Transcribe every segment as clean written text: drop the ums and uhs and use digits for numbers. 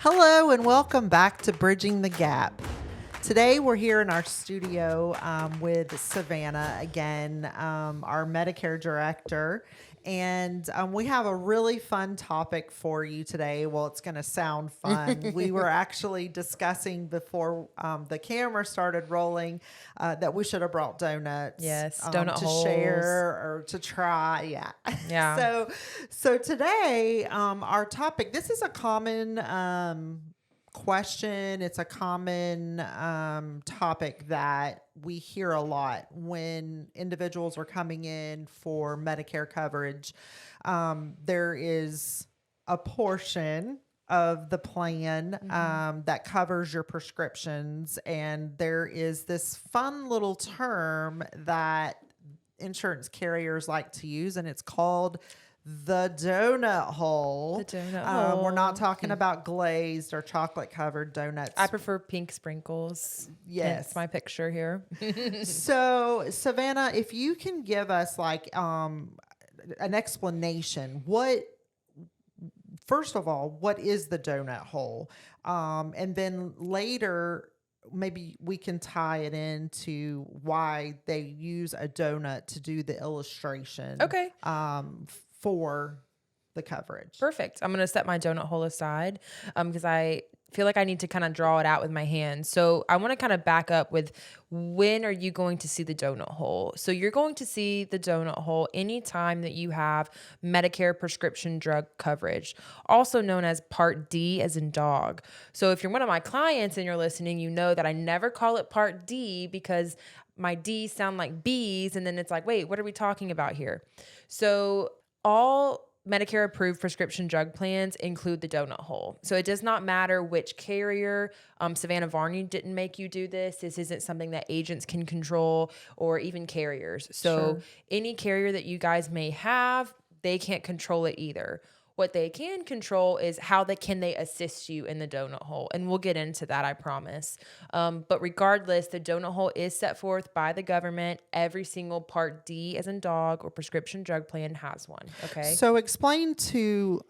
Hello and welcome back to Bridging the Gap. Today we're here in our studio with Savanna again, our Medicare director, and we have a really fun topic for you today. Well, it's going to sound fun. We were actually discussing before the camera started rolling that we should have brought donuts. Yes, donut to holes. share or to try. Yeah. Yeah. So today our topic. This is a common question. It's a common topic that we hear a lot when individuals are coming in for Medicare coverage. There is a portion of the plan that covers your prescriptions, and there is this fun little term that insurance carriers like to use, and it's called the donut hole. The donut hole. We're not talking about glazed or chocolate covered donuts. I prefer pink sprinkles. Yes. Hence my picture here. So, Savannah, if you can give us like an explanation, first of all, what is the donut hole? And then later, maybe we can tie it into why they use a donut to do the illustration. Okay. For the coverage. Perfect. I'm going to set my donut hole aside because I feel like I need to kind of draw it out with my hands. So I want to kind of back up with when are you going to see the donut hole? So you're going to see the donut hole anytime that you have Medicare prescription drug coverage, also known as Part D as in dog. So if you're one of my clients and you're listening, you know that I never call it Part D because my D's sound like B's. And then it's like, wait, what are we talking about here? So all Medicare approved prescription drug plans include the donut hole. So it does not matter which carrier. Savanna Varney didn't make you do this. This isn't something that agents can control or even carriers. So any carrier that you guys may have, they can't control it either. What they can control is how can they assist you in the donut hole. And we'll get into that, I promise. But regardless, the donut hole is set forth by the government. Every single Part D as in dog or prescription drug plan has one. Okay. So explain to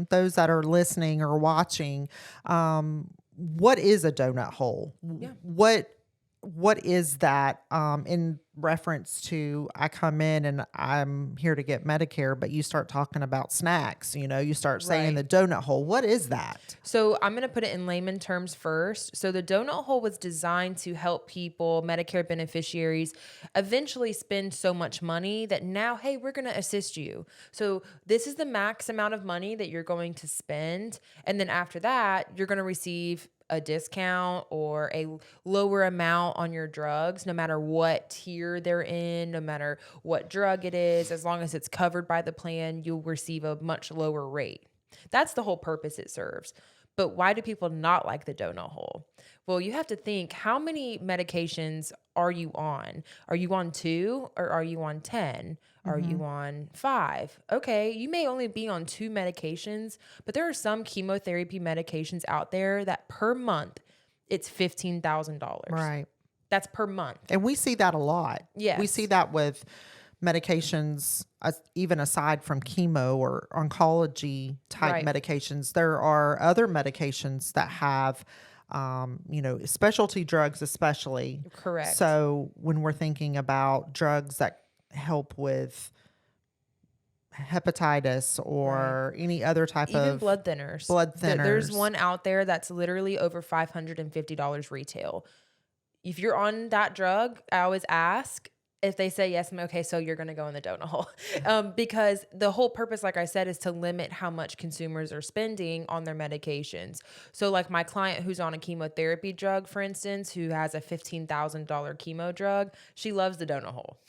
those that are listening or watching, what is a donut hole? Yeah. What is that in reference to I come in and I'm here to get Medicare, but you start talking about snacks, you start saying the donut hole. What is that? So I'm going to put it in layman terms first. So the donut hole was designed to help people, Medicare beneficiaries, eventually spend so much money that now, hey, we're going to assist you. So this is the max amount of money that you're going to spend. And then after that, you're going to receive a discount or a lower amount on your drugs, no matter what tier they're in, no matter what drug it is, as long as it's covered by the plan, you'll receive a much lower rate. That's the whole purpose it serves. But why do people not like the donut hole? Well, you have to think, how many medications are you on? Are you on 2 or are you on 10? Are you on 5? Okay, you may only be on 2 medications, but there are some chemotherapy medications out there that per month, it's $15,000. Right. That's per month. And we see that a lot. Yes. We see that with medications, even aside from chemo or oncology type medications. There are other medications that have, specialty drugs especially. Correct. So when we're thinking about drugs that help with hepatitis or any other type even of blood thinners. There's one out there that's literally over $550 retail. If you're on that drug, I always ask. If they say yes, I'm okay, so you're going to go in the donut hole. Because the whole purpose, like I said, is to limit how much consumers are spending on their medications. So like my client who's on a chemotherapy drug, for instance, who has a $15,000 chemo drug, she loves the donut hole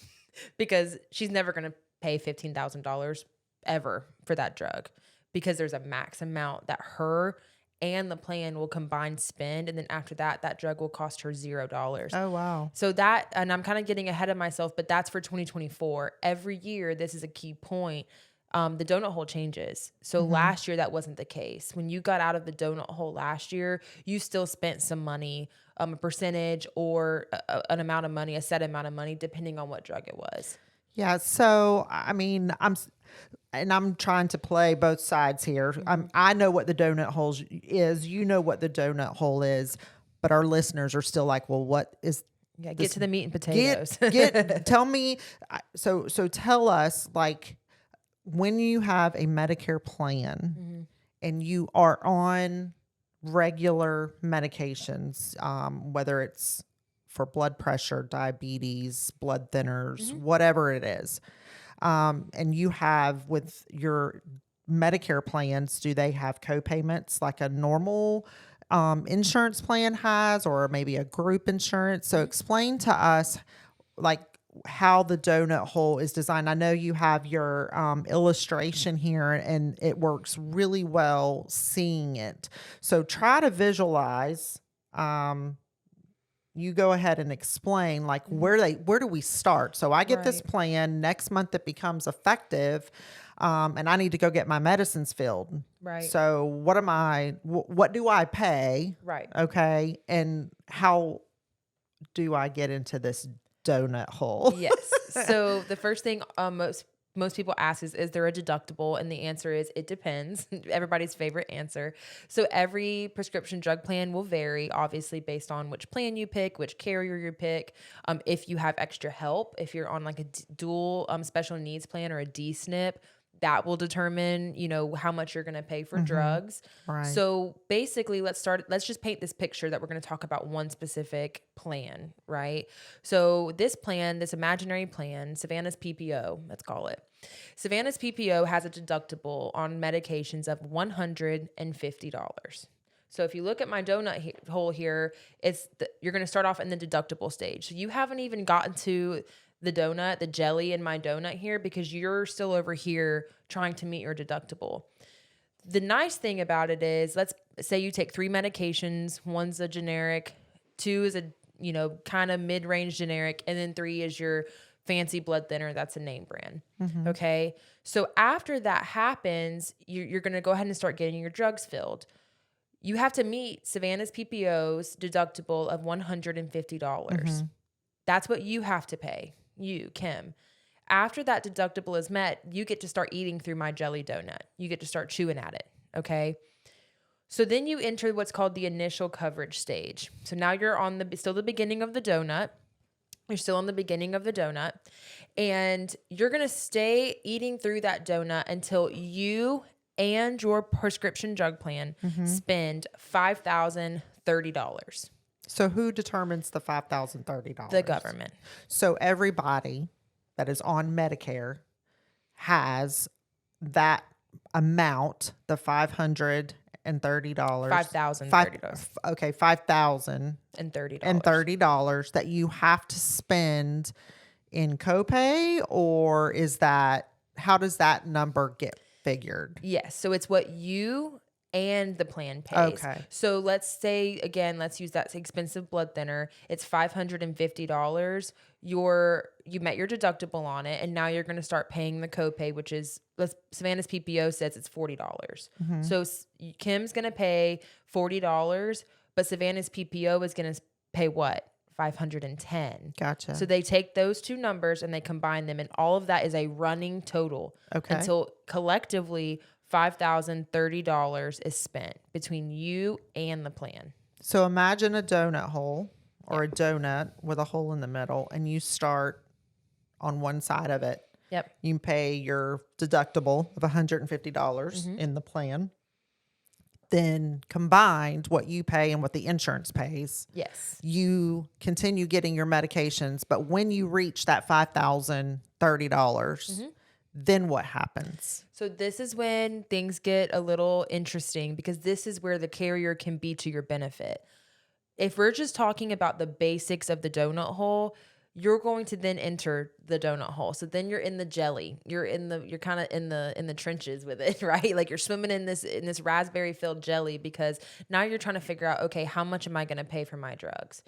because she's never going to pay $15,000 ever for that drug because there's a max amount that her and the plan will combine spend. And then after that, that drug will cost her $0. Oh, wow. So that, and I'm kind of getting ahead of myself, but that's for 2024. Every year, this is a key point. The donut hole changes. So last year, that wasn't the case. When you got out of the donut hole last year, you still spent some money, a percentage or an amount of money, a set amount of money, depending on what drug it was. Yeah. So, I mean, and I'm trying to play both sides here. I know what the donut hole is. You know what the donut hole is, but our listeners are still like, well, what is Yeah, get this? to the meat and potatoes. Tell me. So tell us, like, when you have a Medicare plan and you are on regular medications, whether it's for blood pressure, diabetes, blood thinners, whatever it is, and you have with your Medicare plans, do they have co-payments like a normal insurance plan has, or maybe a group insurance? So explain to us, like, how the donut hole is designed. I know you have your illustration here, and it works really well seeing it. So try to visualize. You go ahead and explain, like, where do we start? So I get this Right. plan next month. It becomes effective, and I need to go get my medicines filled. Right. So what do I pay? Right. Okay, and how do I get into this donut hole? Yes. So the first thing most people ask is there a deductible? And the answer is it depends. Everybody's favorite answer. So every prescription drug plan will vary, obviously, based on which plan you pick, which carrier you pick. If you have extra help, if you're on like a dual special needs plan or a D-SNP, that will determine, how much you're going to pay for drugs. Right. So basically, let's just paint this picture that we're going to talk about one specific plan, right? So this imaginary plan, Savanna's PPO, let's call it. Savanna's PPO has a deductible on medications of $150. So if you look at my donut hole here, you're going to start off in the deductible stage. So you haven't even gotten to the jelly in my donut here, because you're still over here trying to meet your deductible. The nice thing about it is, let's say you take 3 medications, one's a generic, 2 is a, kind of mid-range generic, and then 3 is your fancy blood thinner. That's a name brand. Okay. So after that happens, you're going to go ahead and start getting your drugs filled. You have to meet Savanna's PPO's deductible of $150. That's what you have to pay. You, Kim. After that deductible is met, you get to start eating through my jelly donut. You get to start chewing at it, okay? So then you enter what's called the initial coverage stage. So now you're on still the beginning of the donut. You're still on the beginning of the donut, and you're going to stay eating through that donut until you and your prescription drug plan spend $5,030. So who determines the $5,030? The government. So everybody that is on Medicare has that amount, the $530. $5,030. Okay, $5,030 that you have to spend in copay, or is that, how does that number get figured? Yes. So it's what you and the plan pays. Okay. So let's say, again, let's use that expensive blood thinner. It's $550. You met your deductible on it, and now you're going to start paying the copay, which is, Savannah's PPO says it's $40. So Kim's going to pay $40, but Savannah's PPO is going to pay what? $510. Gotcha. So they take those two numbers and they combine them, and all of that is a running total. Okay. Until collectively $5,030 is spent between you and the plan. So imagine a donut hole, or a donut with a hole in the middle, and you start on one side of it. Yep. You pay your deductible of $150 in the plan. Then combined what you pay and what the insurance pays. Yes. You continue getting your medications, but when you reach that $5,030, then what happens? So this is when things get a little interesting, because this is where the carrier can be to your benefit. If we're just talking about the basics of the donut hole, you're going to then enter the donut hole. So then you're in the jelly. You're kind of in the trenches with it, right? Like you're swimming in this raspberry filled jelly, because now you're trying to figure out, okay, how much am I going to pay for my drugs?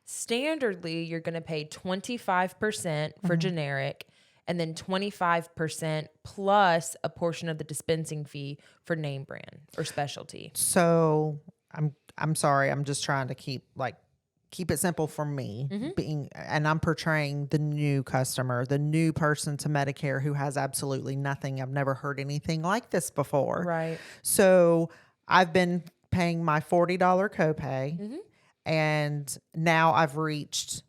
Standardly, you're going to pay 25% for generic, and then 25% plus a portion of the dispensing fee for name brand or specialty. So I'm sorry, I'm just trying to keep like keep it simple for me and I'm portraying the new customer, the new person to Medicare who has absolutely nothing. I've never heard anything like this before. Right. So I've been paying my $40 copay and now I've reached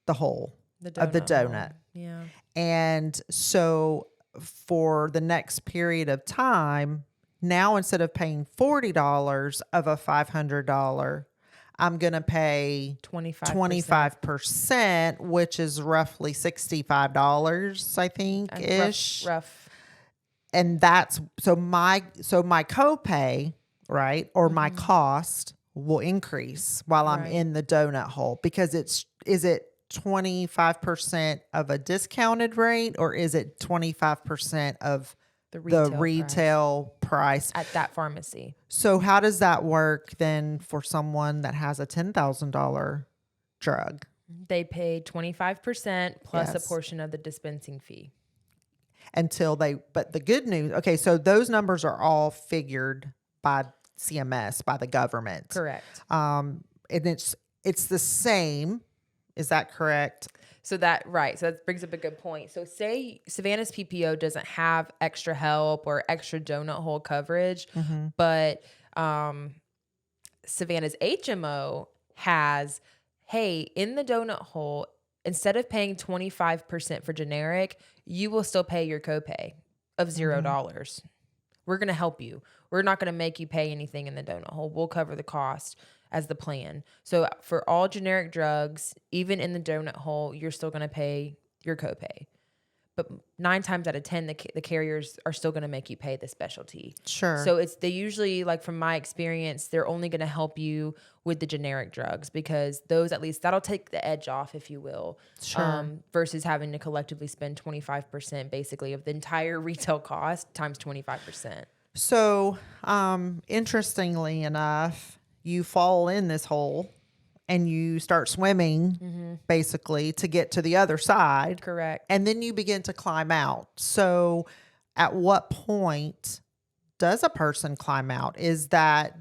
the whole of the donut. Hole. Yeah. And so for the next period of time, now instead of paying $40 of a $500, I'm going to pay 25%, which is roughly $65, I think, ish. Rough. And that's so my copay, right? Or my cost will increase while I'm in the donut hole because is it 25% of a discounted rate or is it 25% of the retail price at that pharmacy? So how does that work then for someone that has a $10,000 drug? They pay 25% plus a portion of the dispensing fee. But the good news, okay, so those numbers are all figured by CMS, by the government. Correct. And it's the same. Is that correct? So that brings up a good point. So say Savanna's PPO doesn't have extra help or extra donut hole coverage, but Savanna's HMO has, hey, in the donut hole, instead of paying 25% for generic, you will still pay your copay of $0. We're going to help you. We're not going to make you pay anything in the donut hole. We'll cover the cost as the plan. So for all generic drugs, even in the donut hole, you're still going to pay your copay. But 9 times out of 10, the carriers are still going to make you pay the specialty. Sure. So they usually, like from my experience, they're only going to help you with the generic drugs because those, at least that'll take the edge off, if you will. Sure. Versus having to collectively spend 25% basically of the entire retail cost times 25%. So, interestingly enough, you fall in this hole and you start swimming basically to get to the other side. Correct. And then you begin to climb out. So at what point does a person climb out? Is that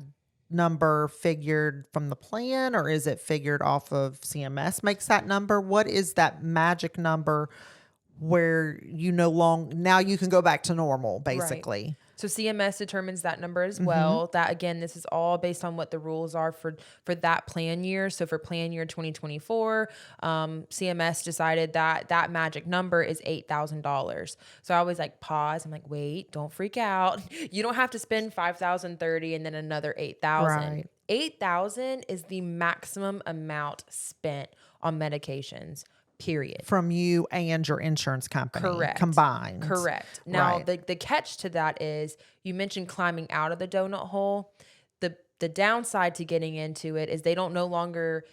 number figured from the plan or is it figured off of CMS makes that number? What is that magic number where now you can go back to normal basically? Right. So CMS determines that number as well. That again, this is all based on what the rules are for that plan year. So for plan year 2024, CMS decided that magic number is $8,000. So I always pause. I'm like, wait, don't freak out. You don't have to spend $5,030 and then another $8,000. Right. $8,000 is the maximum amount spent on medications. Period. From you and your insurance company. Correct. Combined. Correct. Now, the catch to that is you mentioned climbing out of the donut hole. The downside to getting into it is they no longer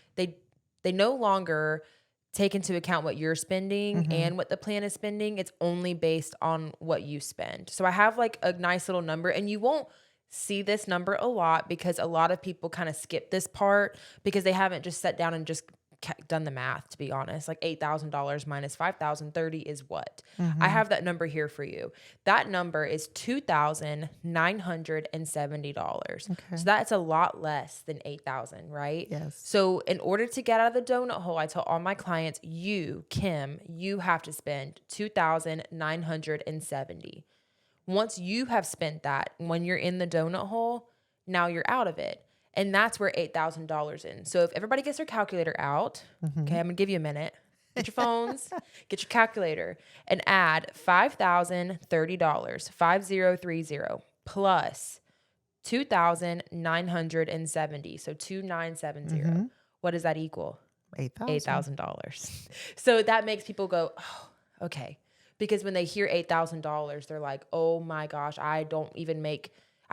take into account what you're spending and what the plan is spending. It's only based on what you spend. So I have a nice little number, and you won't see this number a lot because a lot of people kind of skip this part because they haven't just sat down and just done the math, to be honest. $8,000 minus $5,030 is what? I have that number here for you. That number is $2,970. Okay. So that's a lot less than $8,000, right? Yes. So in order to get out of the donut hole, I tell all my clients, you, Kim, you have to spend $2,970. Once you have spent that, when you're in the donut hole, now you're out of it. And that's where $8,000 in. So if everybody gets their calculator out, okay, I'm going to give you a minute. Get your phones, get your calculator, and add $5,030, 5030, plus 2,970, so 2,970. What does that equal? $8,000. So that makes people go, oh, okay. Because when they hear $8,000, they're like, oh my gosh, I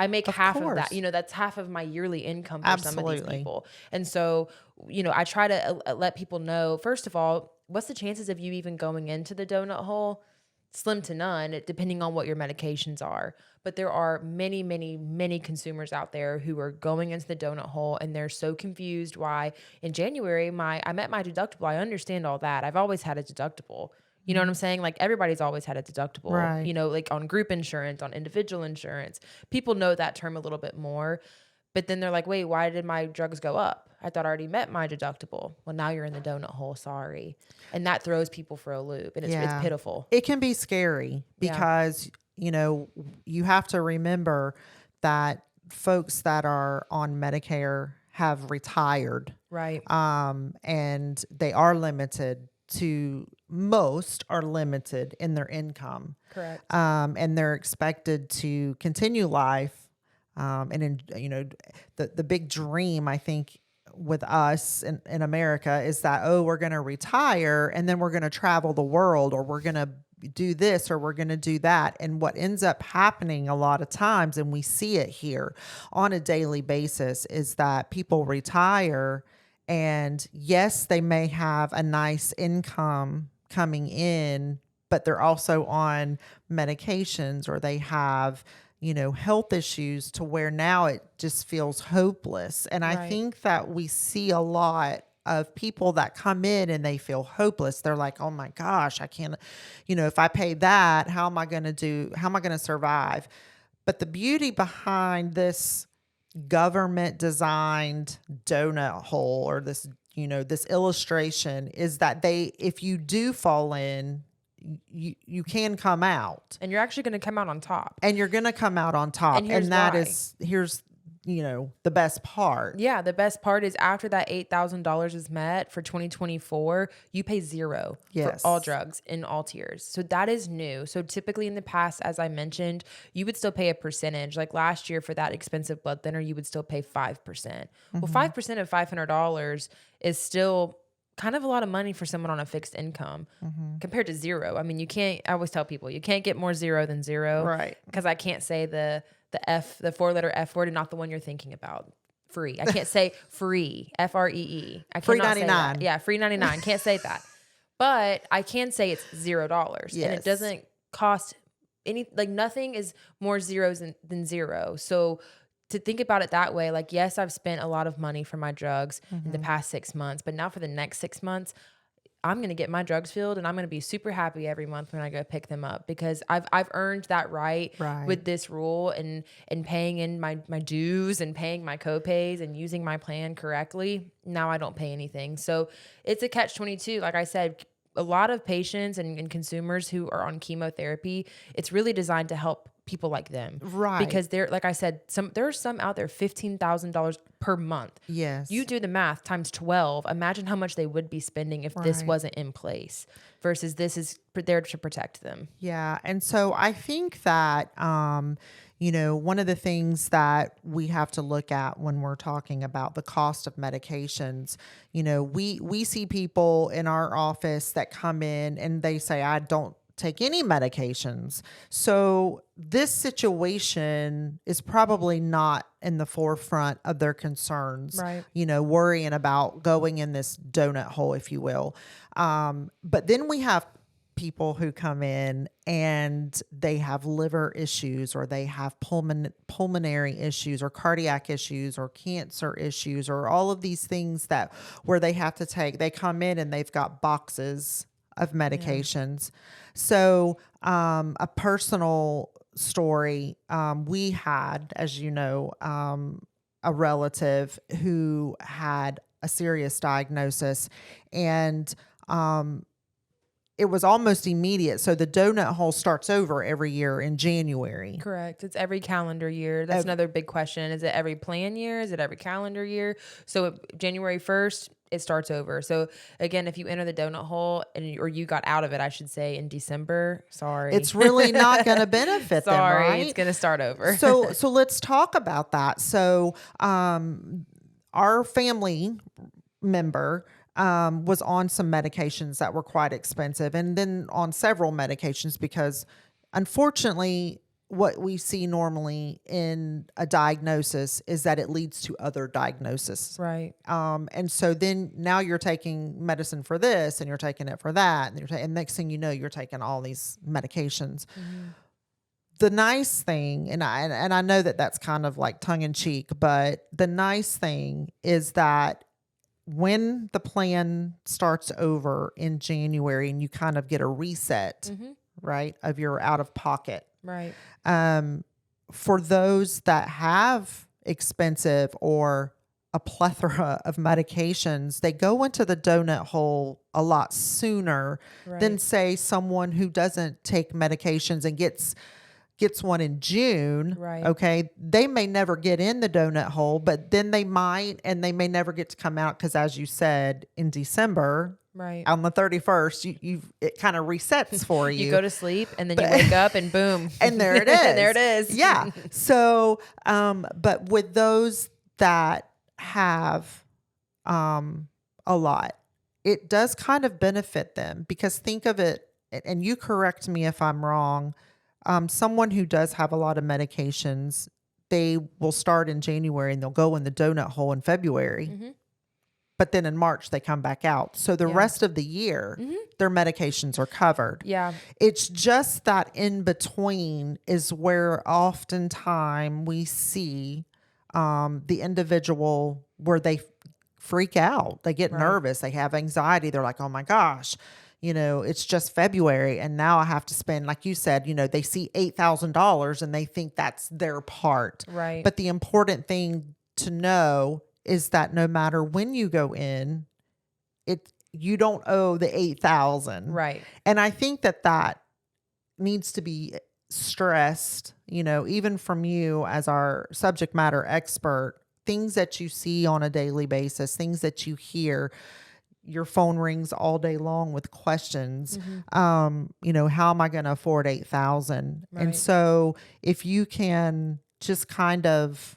make half of that. That's half of my yearly income for some of these people. And so, I try to let people know, first of all, what's the chances of you even going into the donut hole? Slim to none, depending on what your medications are. But there are many, many, many consumers out there who are going into the donut hole and they're so confused why in January, I met my deductible. I understand all that. I've always had a deductible. You know what I'm saying? Everybody's always had a deductible, right. On group insurance, on individual insurance. People know that term a little bit more, but then they're like, wait, why did my drugs go up? I thought I already met my deductible. Well, now you're in the donut hole. Sorry. And that throws people for a loop, and it's pitiful. It can be scary because, you have to remember that folks that are on Medicare have retired. Right. And they are limited most are limited in their income. Correct. And they're expected to continue life. The big dream, I think, with us in America is that, we're going to retire and then we're going to travel the world, or we're going to do this, or we're going to do that. And what ends up happening a lot of times, and we see it here on a daily basis, is that people retire, and yes, they may have a nice income coming in, but they're also on medications, or they have, health issues to where now it just feels hopeless. And I think that we see a lot of people that come in and they feel hopeless. They're like, oh my gosh, I can't, if I pay that, how am I going to survive? But the beauty behind this government designed donut hole, or this, this illustration, is that if you do fall in, you can come out, and you're actually going to come out on top, and you're going to come out on top. And here's here's the best part. Yeah, the best part is after that $8,000 is met for 2024, you pay zero for all drugs in all tiers. So that is new. So typically in the past, as I mentioned, you would still pay a percentage. Like last year for that expensive blood thinner, you would still pay 5%. Well, 5% of $500 is still kind of a lot of money for someone on a fixed income compared to zero. I mean, I always tell people, you can't get more zero than zero. Right. Because I can't say the 4-letter F word, and not the one you're thinking about. Free. I can't say free. FREE. I free cannot 99. Say that. Yeah, free 99. Can't say that. But I can say it's $0. Yes. And it doesn't cost nothing is more zeros than zero. So to think about it that way, like, yes, I've spent a lot of money for my drugs in the past 6 months, but now for the next 6 months, I'm going to get my drugs filled, and I'm going to be super happy every month when I go pick them up, because I've earned that right with this rule, and paying in my dues and paying my copays and using my plan correctly. Now I don't pay anything. So it's a catch-22. Like I said, a lot of patients and consumers who are on chemotherapy, it's really designed to help people like them. Right. Because like I said, there are some out there, $15,000 per month. Yes. You do the math times 12. Imagine how much they would be spending if this wasn't in place, versus this is there to protect them. Yeah. And so I think that, one of the things that we have to look at when we're talking about the cost of medications, we see people in our office that come in and they say, I don't take any medications. So this situation is probably not in the forefront of their concerns, worrying about going in this donut hole, if you will. But then we have people who come in and they have liver issues, or they have pulmonary issues, or cardiac issues, or cancer issues, or all of these things where they have to they come in and they've got boxes of medications. So a personal story, we had, as you know, a relative who had a serious diagnosis, and it was almost immediate. So the donut hole starts over every year in January. Correct. It's every calendar year. That's another big question. Is it every plan year? Is it every calendar year? So January 1st, it starts over. So again, if you enter the donut hole or you got out of it, I should say, in December, sorry. It's really not going to benefit them, right? It's going to start over. So let's talk about that. So our family member was on some medications that were quite expensive, and then on several medications, because unfortunately what we see normally in a diagnosis is that it leads to other diagnoses. Right. And so then now you're taking medicine for this, and you're taking it for that, and next thing you know, you're taking all these medications. Mm-hmm. The nice thing, and I know that that's kind of like tongue in cheek, but the nice thing is that when the plan starts over in January and you kind of get a reset, right, of your out of pocket. Right. For those that have expensive or a plethora of medications, they go into the donut hole a lot sooner than Right. say someone who doesn't take medications and gets one in June. Right. Okay. They may never get in the donut hole, but then they might, and they may never get to come out. Cause as you said, in December Right. on the 31st, it kind of resets for You you. go to sleep and then you wake up and boom. And there it is. And there it is. Yeah. So, but with those that have a lot, it does kind of benefit them because think of it, and you correct me if I'm wrong. Someone who does have a lot of medications, they will start in January and they'll go in the donut hole in February. Mm-hmm. But then in March, they come back out. So the Yeah. rest of the year, their medications are covered. Yeah. It's just that in between is where oftentimes we see the individual where they freak out. They get Right. nervous. They have anxiety. They're like, oh my gosh, it's just February. And now I have to spend, like you said, they see $8,000 and they think that's their part. Right. But the important thing to know is that no matter when you go in, you don't owe the 8,000. Right. And I think that needs to be stressed, even from you as our subject matter expert, things that you see on a daily basis, things that you hear. Your phone rings all day long with questions. How am I going to afford 8,000? And Right. so if you can just kind of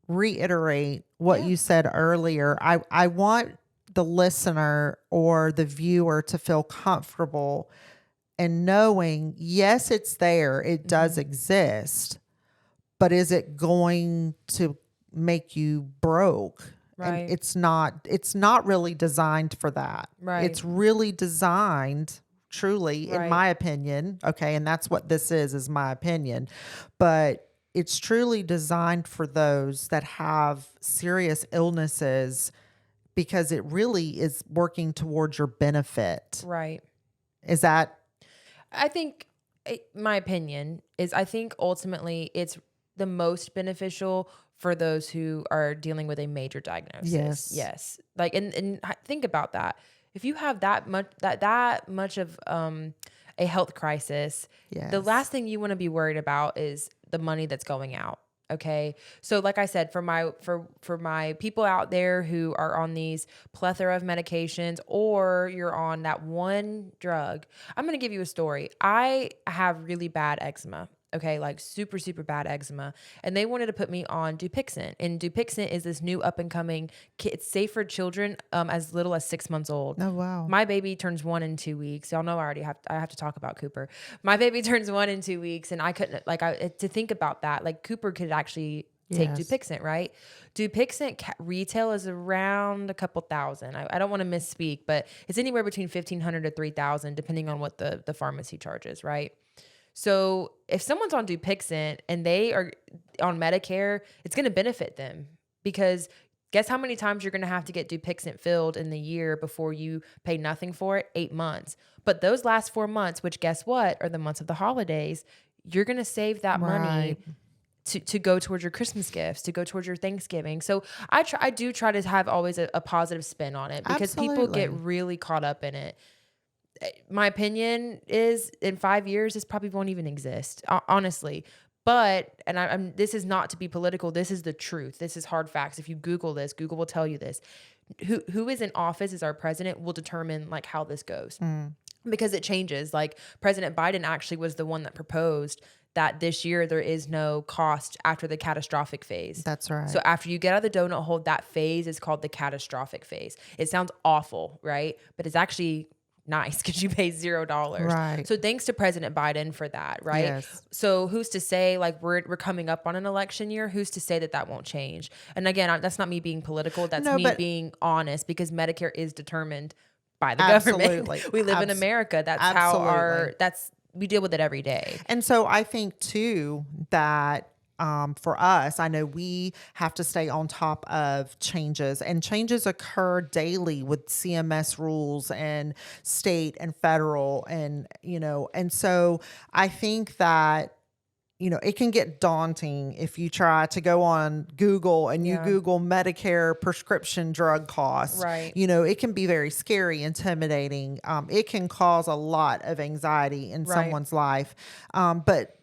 reiterate what Yeah. you said earlier, I want the listener or the viewer to feel comfortable and knowing, yes, it's there. It does exist, but is it going to make you broke? Right. And it's not really designed for that. Right. It's really designed truly, in Right. my opinion. Okay. And that's what this is my opinion, but it's truly designed for those that have serious illnesses because it really is working towards your benefit. Right. Is that? I think my opinion is I think ultimately it's the most beneficial for those who are dealing with a major diagnosis. Yes. Yes. Like, and think about that. If you have that much of a health crisis, Yes. the last thing you want to be worried about is the money that's going out. Okay. So like I said, for my people out there who are on these plethora of medications or you're on that one drug, I'm going to give you a story. I have really bad eczema. Okay, like super, super bad eczema. And they wanted to put me on Dupixent. And Dupixent is this new up and coming, it's safe for children as little as 6 months old. Oh, wow. My baby turns 1 in 2 weeks. Y'all know I have to talk about Cooper. My baby turns 1 in 2 weeks. And I couldn't, to think about that, like Cooper could actually take Yes. Dupixent, right? Dupixent retail is around a couple thousand. I don't want to misspeak, but it's anywhere between 1,500 to 3,000, depending on what the pharmacy charges, right? So if someone's on Dupixent and they are on Medicare, it's going to benefit them because guess how many times you're going to have to get Dupixent filled in the year before you pay nothing for it? 8 months. But those last 4 months, which guess what, are the months of the holidays, you're going to save that money to go towards your Christmas gifts, to go towards your Thanksgiving. So I do try to have always a positive spin on it because people get Absolutely. really caught up in it. My opinion is in 5 years, this probably won't even exist, honestly. But, and I'm this is not to be political. This is the truth. This is hard facts. If you Google this, Google will tell you this. Who is in office as our president will determine like how this goes because it changes. Like President Biden actually was the one that proposed that this year there is no cost after the catastrophic phase. That's right. So after you get out of the donut hole, that phase is called the catastrophic phase. It sounds awful, right? But it's actually nice because you pay $0. Right. So thanks to President Biden for that, right? Yes. So who's to say like we're coming up on an election year? Who's to say that won't change? And again, that's not me being political. That's me being honest because Medicare is determined by the government. We live in America. That's how we deal with it every day. And so I think too that for us, I know we have to stay on top of changes, and changes occur daily with CMS rules and state and federal. And so I think that, it can get daunting if you try to go on Google and you Yeah. Google Medicare prescription drug costs. Right. It can be very scary, intimidating. It can cause a lot of anxiety in Right. someone's life. But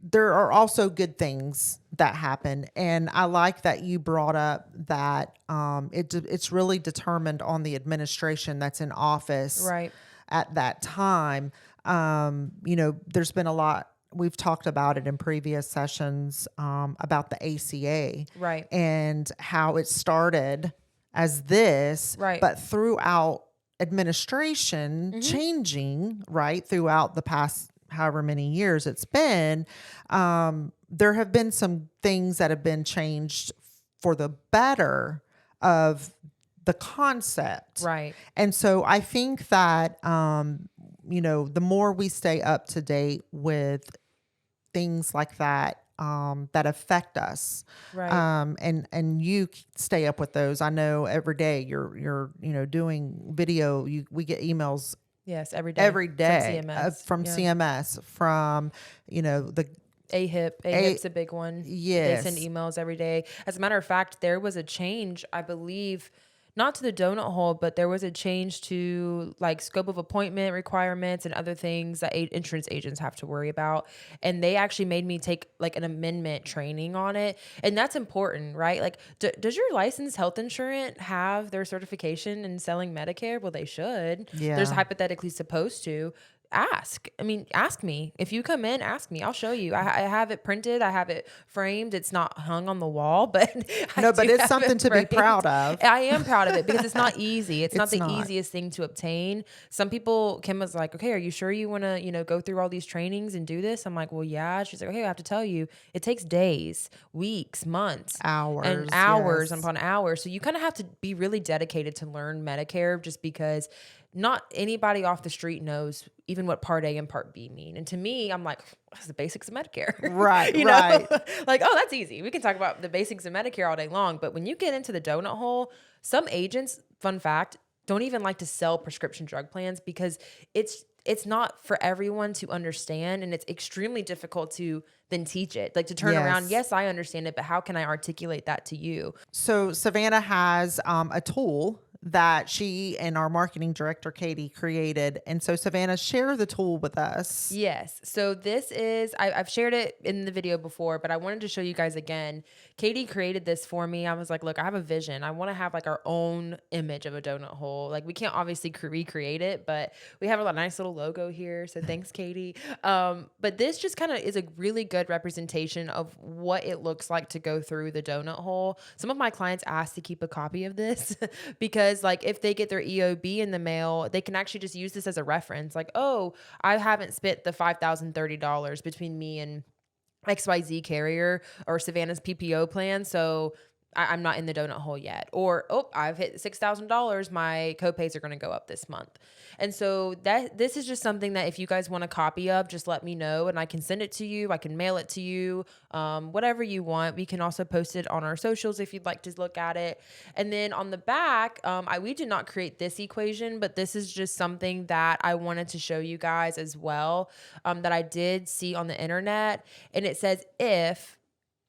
there are also good things that happen. And I like that you brought up that it's really determined on the administration that's in office Right. at that time. There's been a lot. We've talked about it in previous sessions about the ACA, Right. and how it started as this, Right. but throughout administration changing, right, throughout the past however many years it's been, there have been some things that have been changed for the better of the concept. Right. And so I think that, the more we stay up to date with things like that, that affect us, Right. and you stay up with those. I know every day you're doing video. We get emails Yes, every day. every day From CMS. from Yeah. CMS, from the AHIP's a big one. Yes. They send emails every day. As a matter of fact, there was a change, I believe, not to the donut hole, but there was a change to like scope of appointment requirements and other things that insurance agents have to worry about. And they actually made me take like an amendment training on it. And that's important, right? Like, does your licensed health insurance have their certification in selling Medicare? Well, they should. Yeah. There's hypothetically supposed to. Ask me. If you come in, ask me. I'll show you. I have it printed. I have it framed. It's not hung on the wall, but but it's something to be proud of. I am proud of it because it's not easy. It's not the not. easiest thing to obtain. Some people, Kim was like, okay, are you sure you want to, go through all these trainings and do this? I'm like, well, yeah. She's like, okay, I have to tell you, it takes days, weeks, months, Hours, and hours yes. upon hours. So you kind of have to be really dedicated to learn Medicare, just because not anybody off the street knows even what Part A and Part B mean. And to me, I'm like, that's the basics of Medicare. Right, Right. Like, oh, that's easy. We can talk about the basics of Medicare all day long. But when you get into the donut hole, some agents, fun fact, don't even like to sell prescription drug plans because it's not for everyone to understand, and it's extremely difficult to then teach it. Like to turn around, yes, I understand it, but how can I articulate that to you? So Savanna has a tool that she and our marketing director, Katie, created. And so Savanna, share the tool with us. Yes. So this is, I've shared it in the video before, but I wanted to show you guys again. Katie created this for me. I was like, look, I have a vision. I want to have like our own image of a donut hole. Like we can't obviously recreate it, but we have a nice little logo here. So thanks, Katie. But this just kind of is a really good representation of what it looks like to go through the donut hole. Some of my clients ask to keep a copy of this because like if they get their EOB in the mail, they can actually just use this as a reference. Like, oh, I haven't spent the $5,030 between me and XYZ carrier or Savanna's PPO plan. So I'm not in the donut hole yet. Or, oh, I've hit $6,000. My copays are going to go up this month. And so this is just something that if you guys want a copy of, just let me know and I can send it to you. I can mail it to you, whatever you want. We can also post it on our socials if you'd like to look at it. And then on the back, we did not create this equation, but this is just something that I wanted to show you guys as well, that I did see on the internet. And it says if,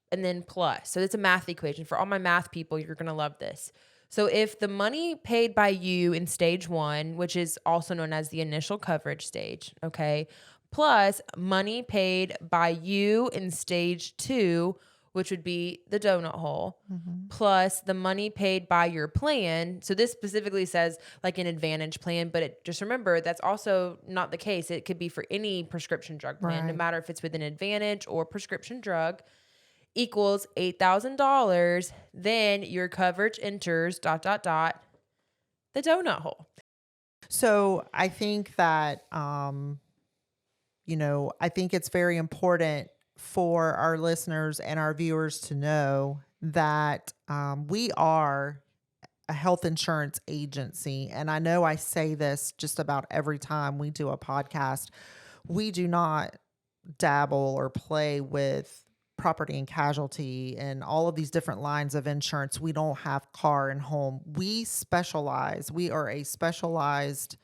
and then plus. So it's a math equation. For all my math people, you're going to love this. So if the money paid by you in stage 1, which is also known as the initial coverage stage, okay, plus money paid by you in stage 2, which would be the donut hole, plus the money paid by your plan. So this specifically says like an Advantage plan, but just remember that's also not the case. It could be for any prescription drug plan, no matter if it's with an Advantage or prescription drug, equals $8,000, then your coverage enters ... the donut hole. So I think that, I think it's very important for our listeners and our viewers to know that we are a health insurance agency. And I know I say this just about every time we do a podcast. We do not dabble or play with property and casualty and all of these different lines of insurance. We don't have car and home. We specialize. We are a specialized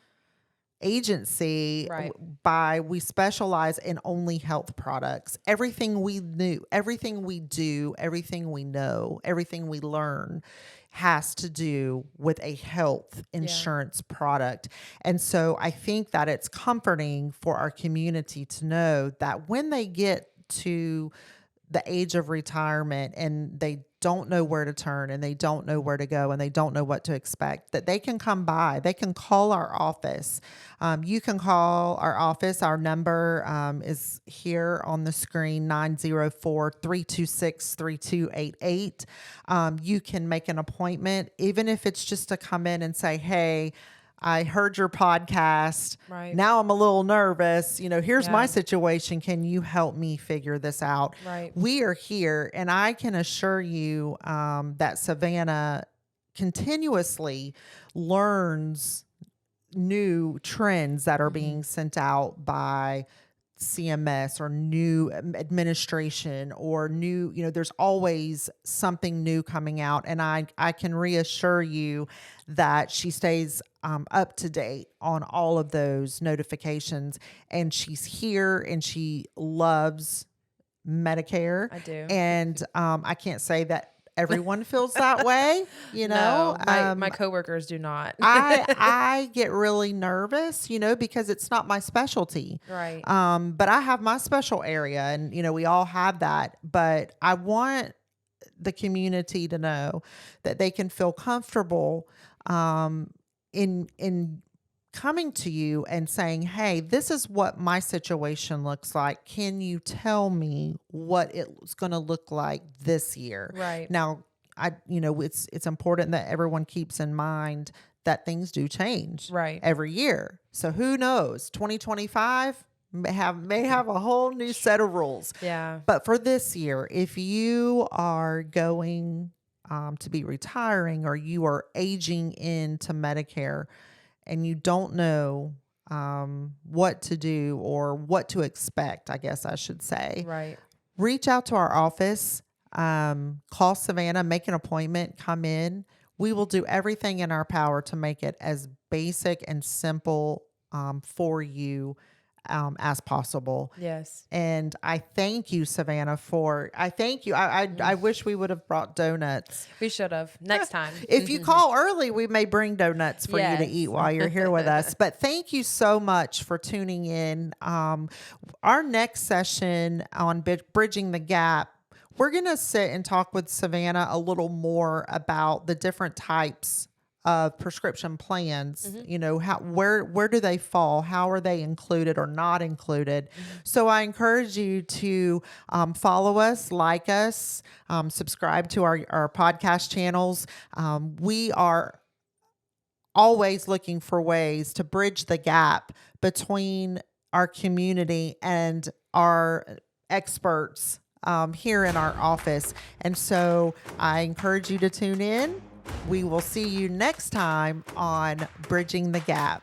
agency Right. we specialize in only health products. Everything we knew, everything we do, everything we know, everything we learn has to do with a health insurance product. And so I think that it's comforting for our community to know that when they get to the age of retirement and they don't know where to turn and they don't know where to go and they don't know what to expect, that they can come by. They can call our office. You can call our office. Our number is here on the screen, 904-326-3288. You can make an appointment, even if it's just to come in and say, hey, I heard your podcast. Right. Now I'm a little nervous. Here's my situation. Can you help me figure this out? Right. We are here, and I can assure you that Savanna continuously learns new trends that are being sent out by CMS or new administration or new, there's always something new coming out. And I can reassure you that she stays up to date on all of those notifications, and she's here and she loves Medicare. I do. And I can't say that everyone feels that way, No, my coworkers do not. I get really nervous, because it's not my specialty. Right. But I have my special area, and we all have that. But I want the community to know that they can feel comfortable in coming to you and saying, hey, this is what my situation looks like. Can you tell me what it's going to look like this year? Right. Now, it's important that everyone keeps in mind that things do change every year. So who knows? 2025 may have a whole new set of rules. Yeah. But for this year, if you are going to be retiring or you are aging into Medicare, and you don't know what to do or what to expect, I guess I should say. Right. Reach out to our office, call Savanna, make an appointment, come in. We will do everything in our power to make it as basic and simple for you as possible. Yes. And I thank you, Savanna, I thank you. I wish we would have brought donuts. We should have next time. If you call early, we may bring donuts for you to eat while you're here with us. But thank you so much for tuning in. Our next session on Bridging the Gap, we're going to sit and talk with Savanna a little more about the different types of prescription plans. Where do they fall? How are they included or not included? So I encourage you to follow us, like us, subscribe to our podcast channels. We are always looking for ways to bridge the gap between our community and our experts here in our office. And so I encourage you to tune in. We will see you next time on Bridging the Gap.